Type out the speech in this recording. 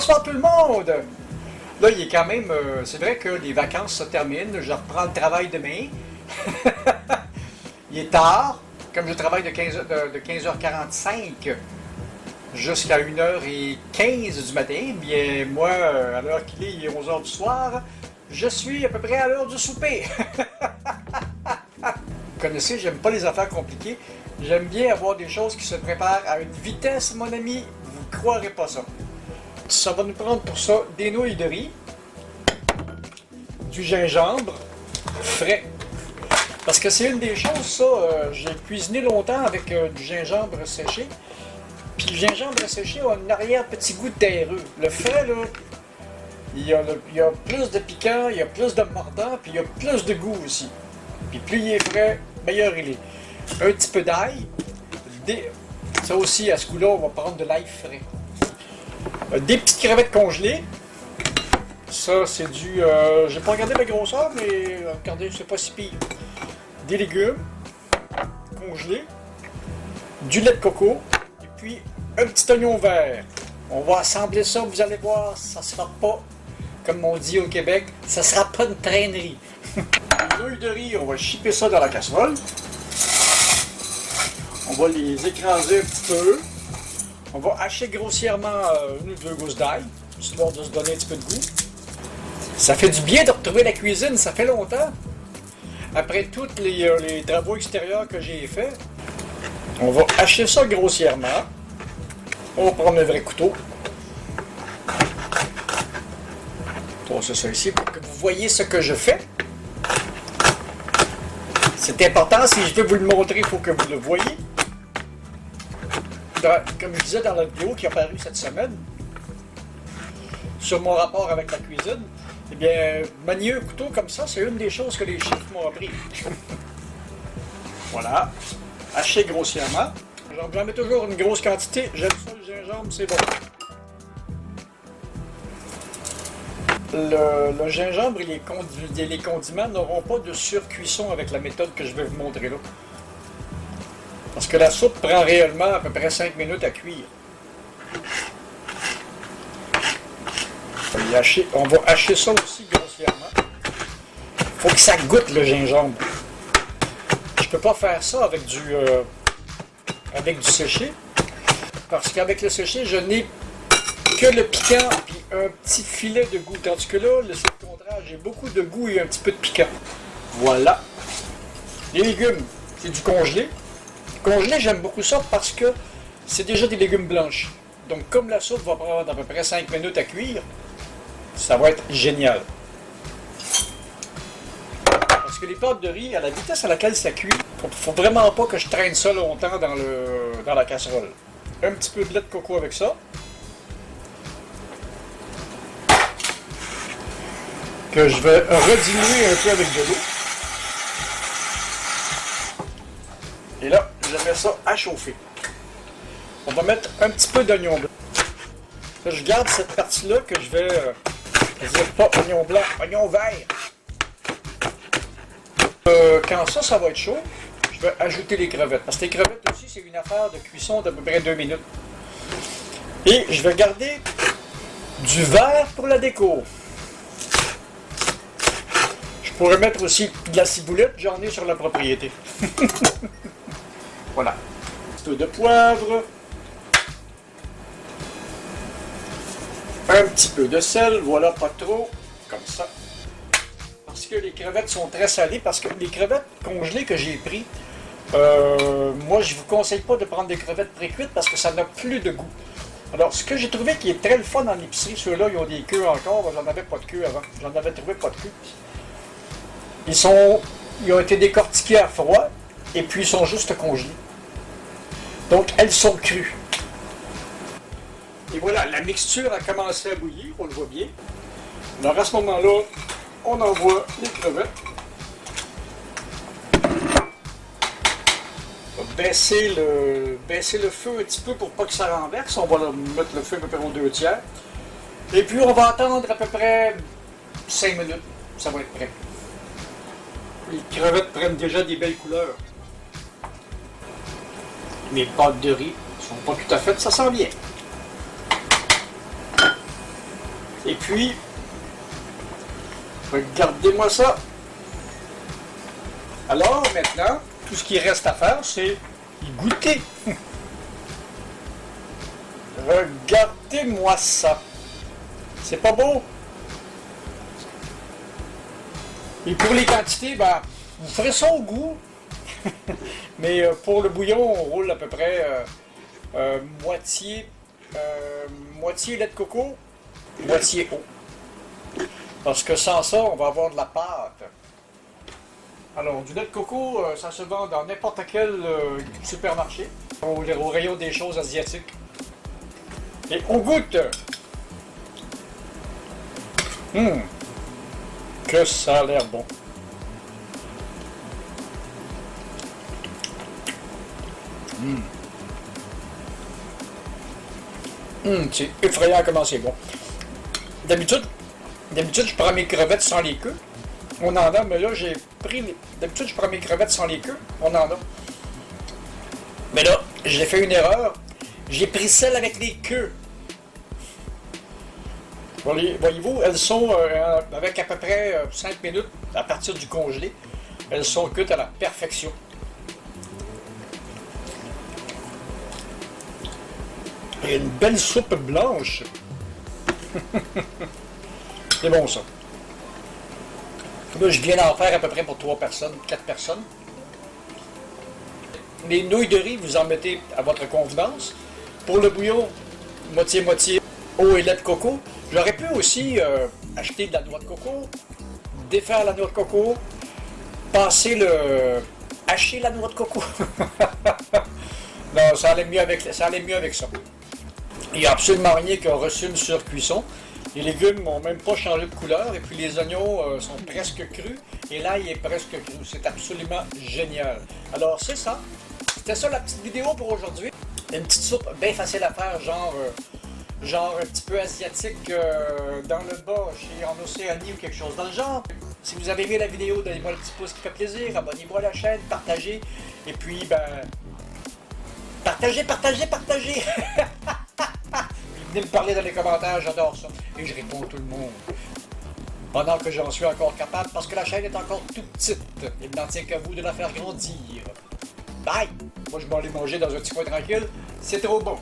bonsoir tout le monde! Là, il est quand même... c'est vrai que les vacances se terminent, je reprends le travail demain. Il est tard, comme je travaille de 15h45 jusqu'à 1h15 du matin, bien moi, à l'heure qu'il est, il est 11h du soir, je suis à peu près à l'heure du souper. Vous connaissez, j'aime pas les affaires compliquées. J'aime bien avoir des choses qui se préparent à une vitesse, mon ami. Vous ne croirez pas ça. Ça va nous prendre pour ça des nouilles de riz, du gingembre frais. Parce que c'est une des choses, ça, j'ai cuisiné longtemps avec du gingembre séché. Puis le gingembre séché a un arrière-petit goût terreux. Le frais, là, il y a plus de piquant, il y a plus de mordant, puis il y a plus de goût aussi. Puis plus il est frais, meilleur il est. Un petit peu d'ail. Ça aussi, à ce goût-là, on va prendre de l'ail frais. Des petites crevettes congelées. Ça, c'est du... j'ai pas regardé la grosseur, mais regardez, c'est pas si pire. Des légumes congelés. Du lait de coco. Et puis, un petit oignon vert. On va assembler ça, vous allez voir, ça sera pas, comme on dit au Québec, ça sera pas une traînerie. Les nouilles de riz, on va chipper ça dans la casserole. On va les écraser un petit peu. On va hacher grossièrement une ou deux gousses d'ail, histoire de se donner un petit peu de goût. Ça fait du bien de retrouver la cuisine, ça fait longtemps. Après tous les travaux extérieurs que j'ai faits, on va hacher ça grossièrement. On va prendre un vrai couteau. Passer ça ici pour que vous voyez ce que je fais. C'est important, si je veux vous le montrer, il faut que vous le voyez. Comme je disais dans la vidéo qui est apparue cette semaine, sur mon rapport avec la cuisine, eh bien, manier un couteau comme ça, c'est une des choses que les chefs m'ont appris. Voilà, haché grossièrement. J'en mets toujours une grosse quantité, j'aime ça le gingembre, c'est bon. Le gingembre et les condiments n'auront pas de surcuisson avec la méthode que je vais vous montrer là. Parce que la soupe prend réellement à peu près 5 minutes à cuire. On va hacher ça aussi grossièrement. Il faut que ça goûte le gingembre. Je ne peux pas faire ça avec du séché. Parce qu'avec le séché, je n'ai que le piquant et un petit filet de goût. Tandis que là, c'est le contraire. J'ai beaucoup de goût et un petit peu de piquant. Voilà. Les légumes, c'est du congelé. Congelé, j'aime beaucoup ça parce que c'est déjà des légumes blanches. Donc, comme la soupe va prendre à peu près 5 minutes à cuire, ça va être génial. Parce que les pâtes de riz, à la vitesse à laquelle ça cuit, faut vraiment pas que je traîne ça longtemps dans la casserole. Un petit peu de lait de coco avec ça. Que je vais rediluer un peu avec de l'eau. Et là, je mets ça à chauffer. On va mettre un petit peu d'oignon blanc. Là, je garde cette partie-là que je vais... dire pas oignon blanc, oignon vert. Quand ça va être chaud, je vais ajouter les crevettes. Parce que les crevettes aussi, c'est une affaire de cuisson d'à peu près 2 minutes. Et je vais garder du vert pour la déco. Je pourrais mettre aussi de la ciboulette, j'en ai sur la propriété. Voilà. Un petit peu de poivre. Un petit peu de sel, voilà, pas trop, comme ça. Parce que les crevettes sont très salées, parce que les crevettes congelées que j'ai pris, moi je vous conseille pas de prendre des crevettes pré-cuites parce que ça n'a plus de goût. Alors ce que j'ai trouvé qui est très le fun en épicerie, ceux-là ils ont des queues encore, j'en avais pas de queue avant, j'en avais trouvé pas de queue. Ils ont été décortiqués à froid, et puis ils sont juste congelés. Donc elles sont crues. Et voilà, la mixture a commencé à bouillir, on le voit bien. Alors à ce moment-là, on envoie les crevettes. On va baisser le feu un petit peu pour pas que ça renverse. On va mettre le feu à peu près aux 2/3. Et puis on va attendre à peu près 5 minutes. Ça va être prêt. Les crevettes prennent déjà des belles couleurs. Mes pâtes de riz sont pas tout à fait, ça sent bien. Et puis, regardez-moi ça. Alors maintenant, tout ce qui reste à faire, c'est y goûter. Regardez-moi ça. C'est pas beau? Et pour les quantités, ben, vous ferez ça au goût. Mais pour le bouillon, on roule à peu près moitié lait de coco, moitié eau. Parce que sans ça, on va avoir de la pâte. Alors, du lait de coco, ça se vend dans n'importe quel supermarché, au rayon des choses asiatiques. Et on goûte! Que ça a l'air bon! C'est effrayant comment c'est bon. D'habitude, je prends mes crevettes sans les queues. On en a, mais là, j'ai pris... D'habitude, je prends mes crevettes sans les queues. On en a. Mais là, j'ai fait une erreur. J'ai pris celle avec les queues. Voyez-vous, elles sont avec à peu près 5 minutes à partir du congelé. Elles sont cuites à la perfection. Et une belle soupe blanche. C'est bon ça. Là, je viens d'en faire à peu près pour 3 personnes, 4 personnes. Les nouilles de riz, vous en mettez à votre convenance. Pour le bouillon, moitié-moitié eau et lait de coco. J'aurais pu aussi acheter de la noix de coco, défaire la noix de coco, hacher la noix de coco. Non, ça allait mieux avec ça. Il n'y a absolument rien qui a reçu une surcuisson. Les légumes n'ont même pas changé de couleur et puis les oignons sont presque crus et l'ail est presque cru. C'est absolument génial. Alors c'est ça. C'était ça la petite vidéo pour aujourd'hui. Une petite soupe bien facile à faire, genre un petit peu asiatique dans le bas, en Océanie ou quelque chose dans le genre. Si vous avez aimé la vidéo, donnez-moi le petit pouce qui fait plaisir, abonnez-vous à la chaîne, partagez, et puis partagez! Venez me parler dans les commentaires, j'adore ça. Et je réponds à tout le monde. Pendant que j'en suis encore capable, parce que la chaîne est encore toute petite. Il n'en tient qu'à vous de la faire grandir. Bye! Moi, je vais aller manger dans un petit coin tranquille. C'est trop bon.